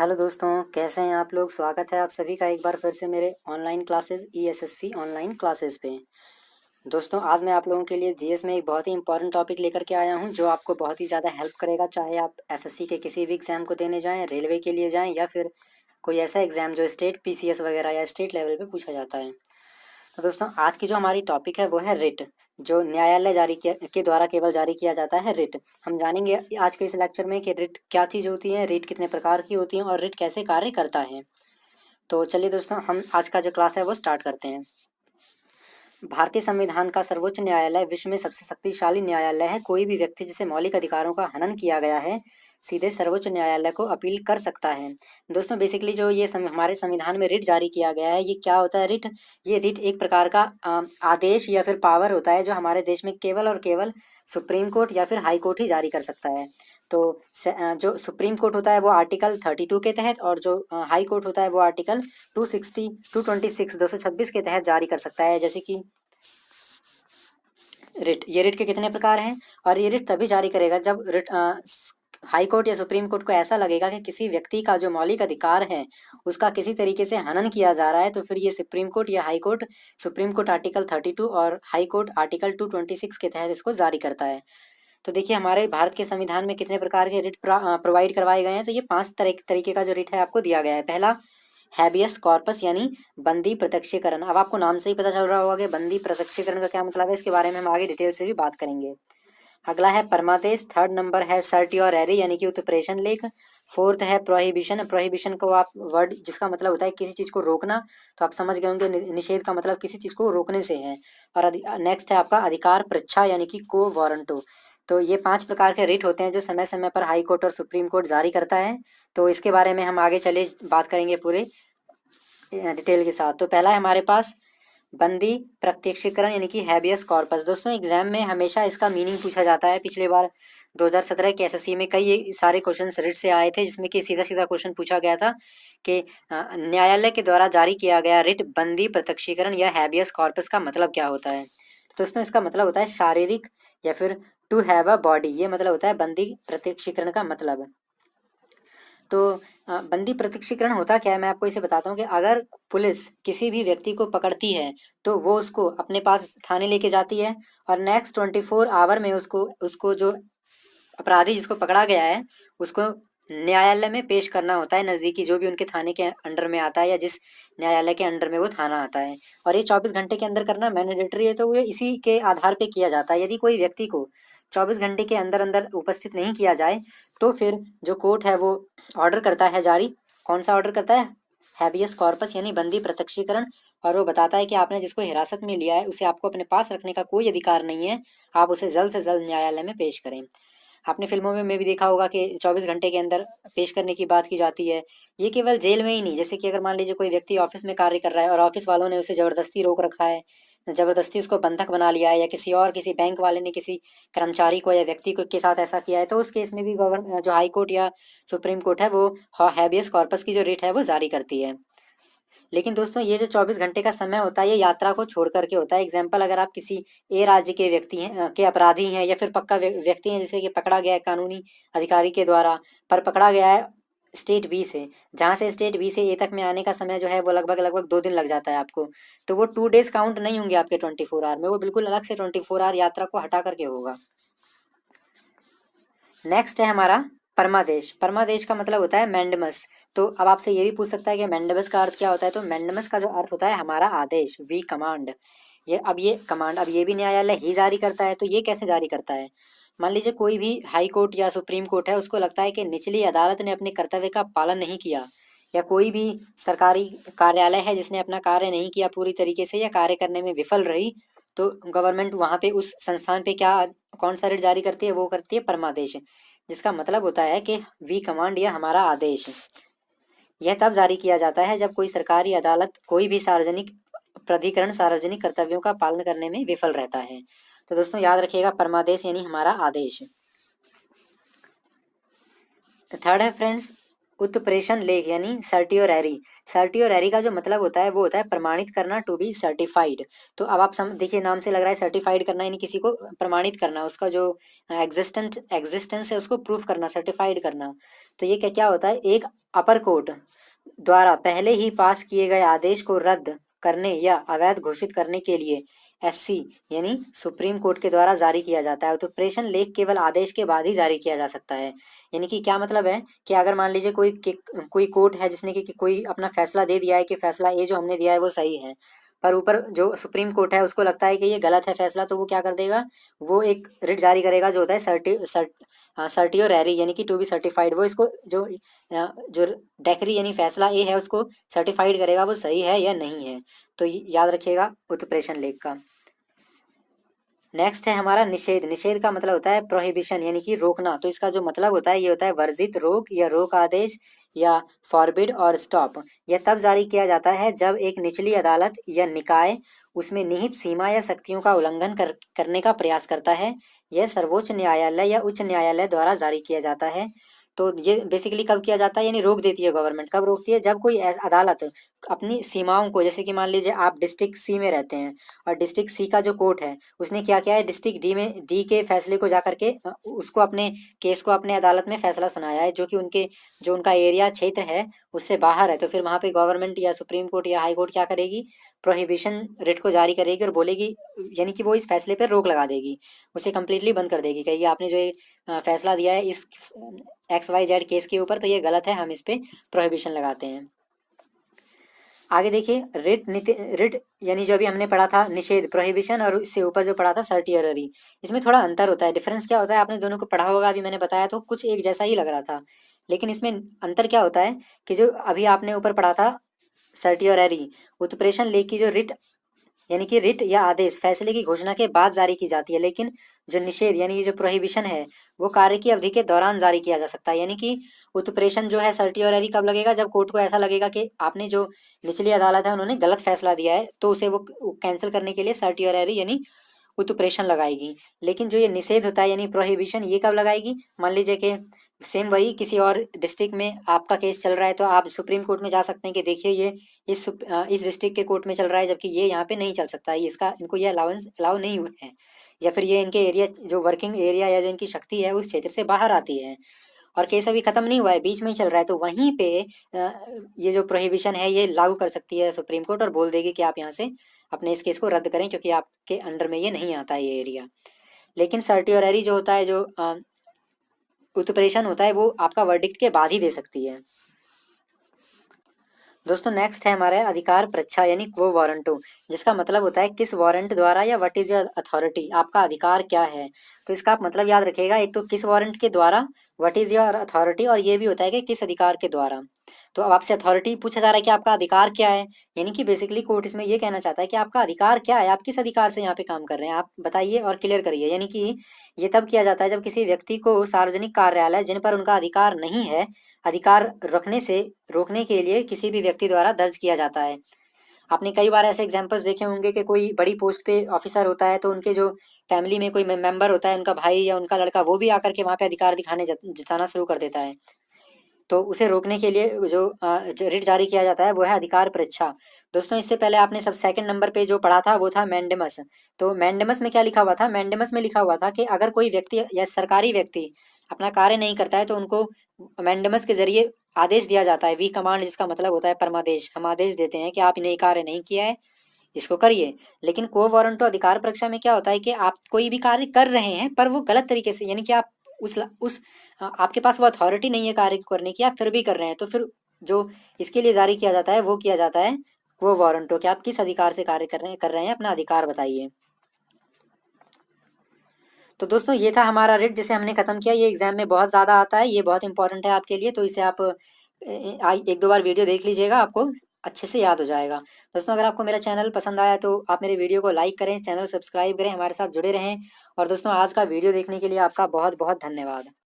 Hello दोस्तों, कैसे हैं आप लोग। स्वागत है आप सभी का एक बार फिर से मेरे ऑनलाइन क्लासेस ईएसएससी ऑनलाइन क्लासेस पे। दोस्तों, आज मैं आप लोगों के लिए जीएस में एक बहुत ही इंपॉर्टेंट टॉपिक लेकर के आया हूं जो आपको बहुत ही ज़्यादा हेल्प करेगा, चाहे आप एसएससी के किसी भी एग्ज़ाम को देने जाएं, रेलवे के लिए जाएं या फिर कोई ऐसा एग्ज़ाम जो स्टेट पीसीएस वगैरह या स्टेट लेवल पे पूछा जाता है। तो दोस्तों, आज की जो हमारी टॉपिक है वो है रिट, जो न्यायालय जारी किया के द्वारा केवल जारी किया जाता है रिट। हम जानेंगे आज के इस लेक्चर में कि रिट क्या चीज़ होती है, रिट कितने प्रकार की होती है और रिट कैसे कार्य करता है। तो चलिए दोस्तों, हम आज का जो क्लास है वो स्टार्ट करते हैं। भारतीय संविधान का सर्वोच्च न्यायालय विश्व में सबसे शक्तिशाली न्यायालय है। कोई भी व्यक्ति जिसे मौलिक अधिकारों का हनन किया गया है सीधे सर्वोच्च न्यायालय को अपील कर सकता है। दोस्तों, बेसिकली जो ये हमारे संविधान में रिट जारी किया गया है, ये क्या होता है रिट। ये रिट एक प्रकार का आदेश या फिर पावर होता है जो हमारे देश में केवल और केवल सुप्रीम कोर्ट या फिर हाई कोर्ट ही जारी कर सकता है। तो जो सुप्रीम कोर्ट होता है वो आर्टिकल 32 के तहत, और जो हाई कोर्ट होता है वो आर्टिकल 260 226 226 के तहत जारी कर सकता है। जैसे कि रिट, ये रिट के कितने प्रकार हैं, और ये रिट तभी जारी करेगा जब रिट हाई कोर्ट या सुप्रीम कोर्ट को ऐसा लगेगा कि किसी व्यक्ति का जो मौलिक अधिकार है उसका किसी तरीके से हनन किया जा रहा है, तो फिर ये सुप्रीम कोर्ट या high court, supreme court article 32 और हाई कोर्ट आर्टिकल 226 के तहत इसको जारी करता है। तो देखिए, हमारे भारत के संविधान में कितने प्रकार के रिट प्रोवाइड करवाए गए हैं। तो ये 5 तरीके का जो रिट है आपको दिया गया है। पहला, हैबियस कॉर्पस यानी बंदी प्रत्यक्षीकरण। अब आपको नाम से ही पता चल रहा होगा कि बंदी प्रत्यक्षीकरण का क्या मतलब है, इसके बारे में हम आगे डिटेल से भी बात करेंगे। अगला है परमादेश। थर्ड नंबर है सर्टियोरेरी यानी कि उत्प्रेषण लेख। फोर्थ है प्रोहिबिशन। प्रोहिबिशन को आप वर्ड जिसका मतलब होता है किसी चीज को रोकना, तो आप समझ गए होंगे निषेध का मतलब किसी चीज को रोकने से है। और नेक्स्ट है आपका अधिकार पृच्छा यानी कि को वारंटो। तो ये 5 प्रकार के रिट होते हैं जो समय समय पर हाई कोर्ट और सुप्रीम कोर्ट जारी करता है। तो इसके बारे में हम आगे चले बात करेंगे पूरे डिटेल के साथ। तो पहला है हमारे पास बंदी प्रत्यक्षीकरण यानी कि हैबियस कॉर्पस। दोस्तों, एग्जाम में हमेशा इसका मीनिंग पूछा जाता है। पिछले बार 2017 के एसएससी में कई सारे क्वेश्चन रिट से आए थे, जिसमें कि सीधा सीधा क्वेश्चन पूछा गया था कि न्यायालय के द्वारा जारी किया गया रिट बंदी प्रत्यक्षीकरण या हैबियस कॉर्पस का मतलब क्या होता है। दोस्तों, इसका मतलब होता है शारीरिक या फिर टू हैव अ बॉडी, ये मतलब होता है बंदी प्रत्यक्षीकरण का मतलब। तो बंदी प्रत्यक्षीकरण होता क्या है, मैं आपको इसे बताता हूँ कि अगर पुलिस किसी भी व्यक्ति को पकड़ती है तो वो उसको अपने पास थाने लेके जाती है, और नेक्स्ट 24 आवर में उसको उसको जो अपराधी जिसको पकड़ा गया है उसको न्यायालय में पेश करना होता है, नज़दीकी जो भी उनके थाने के अंडर में आता है या जिस न्यायालय के अंडर में वो थाना आता है। और ये 24 घंटे के अंदर करना मैंडेटरी है, तो वो इसी के आधार पे किया जाता है। यदि कोई व्यक्ति को 24 घंटे के अंदर अंदर उपस्थित नहीं किया जाए तो फिर जो कोर्ट है वो ऑर्डर करता है जारी। कौन सा ऑर्डर करता है? हैबियस कॉर्पस यानी बंदी प्रत्यक्षीकरण। और वो बताता है कि आपने जिसको हिरासत में लिया है उसे आपको अपने पास रखने का कोई अधिकार नहीं है, आप उसे जल्द से जल्द न्यायालय में पेश करें। आपने फिल्मों में भी देखा होगा कि 24 घंटे के अंदर पेश करने की बात की जाती है। ये केवल जेल में ही नहीं, जैसे कि अगर मान लीजिए कोई व्यक्ति ऑफिस में कार्य कर रहा है और ऑफिस वालों ने उसे जबरदस्ती रोक रखा है, जबरदस्ती उसको बंधक बना लिया है, या किसी बैंक वाले ने किसी कर्मचारी को या व्यक्ति को के साथ ऐसा किया है, तो उस केस में भी गवर्न जो हाई कोर्ट या सुप्रीम कोर्ट है वो हैबियस कॉर्पस की जो रिट है वो जारी करती है। लेकिन दोस्तों, ये जो 24 घंटे का समय होता है ये यात्रा को छोड़ करके होता है। एग्जाम्पल, अगर आप किसी ए राज्य के व्यक्ति हैं के अपराधी हैं या फिर पक्का व्यक्ति हैं जिसे कि पकड़ा गया है कानूनी अधिकारी के द्वारा, पर पकड़ा गया है स्टेट बी से, जहाँ से स्टेट बी से ए तक में आने का समय जो है वो लगभग लगभग 2 दिन लग जाता है आपको, तो वो 2 डेज काउंट नहीं होंगे आपके 24 आवर में, वो बिल्कुल अलग से 24 आवर यात्रा को हटा करके होगा। नेक्स्ट है हमारा परमादेश। परमादेश का मतलब होता है मैंडमस। तो अब आपसे ये भी पूछ सकता है कि मैंडमस का अर्थ क्या होता है। तो मैंडमस का जो अर्थ होता है हमारा आदेश, वी कमांड। ये कमांड अब ये भी न्यायालय ही जारी करता है। तो ये कैसे जारी करता है? मान लीजिए कोई भी हाई कोर्ट या सुप्रीम कोर्ट है, उसको लगता है कि निचली अदालत ने अपने कर्तव्य का पालन नहीं किया, या कोई भी सरकारी कार्यालय है जिसने अपना कार्य नहीं किया पूरी तरीके से या कार्य करने में विफल रही, तो गवर्नमेंट वहां पे उस संस्थान पे क्या कौन सा रिट जारी करती है? वो करती है परमादेश, जिसका मतलब होता है कि वी कमांड या हमारा आदेश। यह तब जारी किया जाता है जब कोई सरकारी अदालत कोई भी सार्वजनिक प्राधिकरण सार्वजनिक कर्तव्यों का पालन करने में विफल रहता है। तो दोस्तों, याद रखिएगा परमादेश यानी हमारा आदेश। थर्ड है फ्रेंड्स उत्प्रेषण लेख यानी सर्टियोरैरी। सर्टियोरैरी का जो मतलब होता है वो होता है प्रमाणित करना, टू बी सर्टिफाइड। तो अब आप देखिए नाम से लग रहा है सर्टिफाइड करना यानी किसी को प्रमाणित करना, उसका जो एग्जिस्टेंस है उसको प्रूफ करना, सर्टिफाइड करना। तो ये क्या क्या होता है, एक अपर कोर्ट द्वारा पहले ही पास किए गए आदेश को रद्द करने या अवैध घोषित करने के लिए एससी यानी सुप्रीम कोर्ट के द्वारा जारी किया जाता है। तो प्रेषण लेख केवल आदेश के बाद ही जारी किया जा सकता है। यानी कि क्या मतलब है कि अगर मान लीजिए कोई कोर्ट है जिसने कि कोई अपना फैसला दे दिया है कि फैसला ये जो हमने दिया है वो सही है, पर ऊपर जो सुप्रीम कोर्ट है उसको लगता है कि ये गलत है फैसला, तो वो क्या कर देगा, वो एक रिट जारी करेगा जो होता है सर्टियोरैरी यानी कि टू बी सर्टिफाइड। वो इसको जो डेक्री यानी फैसला ए है उसको सर्टिफाइड करेगा वो सही है या नहीं है। तो याद रखिएगा उत्प्रेषण लेख का। नेक्स्ट है हमारा निषेध। निषेध का मतलब होता है प्रोहिबिशन यानी कि रोकना। तो इसका जो मतलब होता है ये होता है वर्जित, रोक या रोक आदेश या फॉरबिड और स्टॉप। यह तब जारी किया जाता है जब एक निचली अदालत या निकाय उसमें निहित सीमा या शक्तियों का उल्लंघन करने का प्रयास करता है। यह सर्वोच्च न्यायालय या उच्च न्यायालय द्वारा जारी किया जाता है। तो ये बेसिकली कब किया जाता है, यानी रोक देती है गवर्नमेंट। कब रोकती है, जब कोई अदालत अपनी सीमाओं को, जैसे कि मान लीजिए आप डिस्ट्रिक्ट सी में रहते हैं और डिस्ट्रिक्ट सी का जो कोर्ट है उसने क्या किया है, डिस्ट्रिक्ट डी के फैसले को जा करके उसको अपने केस को अपने अदालत में फैसला सुनाया है जो कि उनका एरिया क्षेत्र है उससे बाहर है। तो फिर वहाँ पे गवर्नमेंट या सुप्रीम कोर्ट या हाई कोर्ट क्या करेगी, प्रोहिबिशन रिट को जारी करेगी और बोलेगी, यानी कि वो इस फैसले पर रोक लगा देगी, उसे कम्प्लीटली बंद कर देगी। कहेगी आपने जो ये फैसला दिया है इस XYZ केस के ऊपर तो ये गलत है, हम इस पे प्रोहिबिशन लगाते हैं। आगे देखिए रिट यानी जो अभी हमने पढ़ा था निषेध प्रोहिबिशन, और इससे ऊपर जो पढ़ा था सर्टियररी, इसमें थोड़ा अंतर होता है। डिफरेंस क्या होता है, आपने दोनों को पढ़ा होगा, अभी मैंने बताया तो कुछ एक जैसा ही लग रहा था, लेकिन इसमें अंतर क्या होता है कि जो अभी आपने ऊपर पढ़ा था सर्टियररी उत्प्रेषण लेख की जो रिट यानी कि रिट या आदेश फैसले की घोषणा के बाद जारी की जाती है, लेकिन जो निषेध यानी ये जो प्रोहिबिशन है वो कार्य की अवधि के दौरान जारी किया जा सकता है। यानी कि उत्प्रेषण जो है सर्टियोररी कब लगेगा, जब कोर्ट को ऐसा लगेगा कि आपने जो निचली अदालत है उन्होंने गलत फैसला दिया है, तो उसे वो कैंसिल करने के लिए सर्टियोररी यानी उत्प्रेषण लगाएगी। लेकिन जो ये निषेध होता है यानी प्रोहिबिशन, ये कब लगाएगी, मान लीजिए कि सेम वही किसी और डिस्ट्रिक्ट में आपका केस चल रहा है तो आप सुप्रीम कोर्ट में जा सकते हैं कि देखिए ये इस डिस्ट्रिक्ट के कोर्ट में चल रहा है जबकि ये यहाँ पे नहीं चल सकता है, इसका इनको ये अलाउ नहीं हुआ है, या फिर ये इनके एरिया जो वर्किंग एरिया या जो इनकी शक्ति है उस क्षेत्र से बाहर आती है और केस अभी खत्म नहीं हुआ है, बीच में ही चल रहा है, तो वहीं पे ये जो प्रोहिबिशन है ये लागू कर सकती है सुप्रीम कोर्ट और बोल देगी कि आप यहाँ से अपने इस केस को रद्द करें क्योंकि आपके अंडर में ये नहीं आता है ये एरिया। लेकिन सर्टियोररी जो होता है, जो उत्प्रेषण होता है, वो आपका वर्डिक्ट के बाद ही दे सकती है। दोस्तों नेक्स्ट है हमारा अधिकार परीक्षा यानी क्वो वारंटो, जिसका मतलब होता है किस वारंट द्वारा या व्हाट इज योर अथॉरिटी, आपका अधिकार क्या है। तो इसका आप मतलब याद रखिएगा, एक तो किस वारंट के द्वारा, व्हाट इज योर अथॉरिटी, और ये भी होता है कि किस अधिकार के द्वारा। तो अब आपसे अथॉरिटी पूछा जा रहा है कि आपका अधिकार क्या है, यानी कि बेसिकली कोर्ट इसमें ये कहना चाहता है कि आपका अधिकार क्या है, आप किस अधिकार से यहाँ पे काम कर रहे हैं, आप बताइए और क्लियर करिए। यानी कि ये तब किया जाता है जब किसी व्यक्ति को सार्वजनिक कार्यालय जिन पर उनका अधिकार नहीं है, अधिकार रखने से रोकने के लिए किसी भी व्यक्ति द्वारा दर्ज किया जाता है। आपने कई बार ऐसे एग्जांपल्स देखे होंगे कि कोई बड़ी पोस्ट पे ऑफिसर होता है तो उनके जो फैमिली में कोई मेंबर होता है, उनका भाई या उनका लड़का, वो भी आकर के वहाँ पे अधिकार दिखाने जताना शुरू कर देता है। तो उसे रोकने के लिए जो रिट जारी किया जाता है वो है अधिकार परीक्षा। दोस्तों इससे पहले आपने सब सेकंड नंबर पे जो पढ़ा था वो था मैंडेमस। तो मैंडेमस में क्या लिखा हुआ था, मैंडेमस में लिखा हुआ था कि अगर कोई व्यक्ति या सरकारी व्यक्ति अपना कार्य नहीं करता है तो उनको मैंडेमस के जरिए आदेश दिया जाता है, वी कमांड, जिसका मतलब होता है परमादेश। हम आदेश देते हैं कि आप ने कार्य नहीं किया है, इसको करिए। लेकिन को वारंटो अधिकार परीक्षा में क्या होता है कि आप कोई भी कार्य कर रहे हैं पर वो गलत तरीके से, यानी कि आप उस आपके पास वो अथॉरिटी नहीं है कार्य करने की, आप फिर भी कर रहे हैं, तो फिर जो इसके लिए जारी किया जाता है वो किया जाता है वो वारंटो, कि आप किस अधिकार से कार्य कर रहे हैं अपना अधिकार बताइए। तो दोस्तों ये था हमारा रिट जिसे हमने खत्म किया। ये एग्जाम में बहुत ज़्यादा आता है, ये बहुत इंपॉर्टेंट है आपके लिए, तो इसे आप एक दो बार वीडियो देख लीजिएगा, आपको अच्छे से याद हो जाएगा। दोस्तों अगर आपको मेरा चैनल पसंद आया तो आप मेरे वीडियो को लाइक करें, चैनल सब्सक्राइब करें, हमारे साथ जुड़े रहें। और दोस्तों आज का वीडियो देखने के लिए आपका बहुत बहुत धन्यवाद।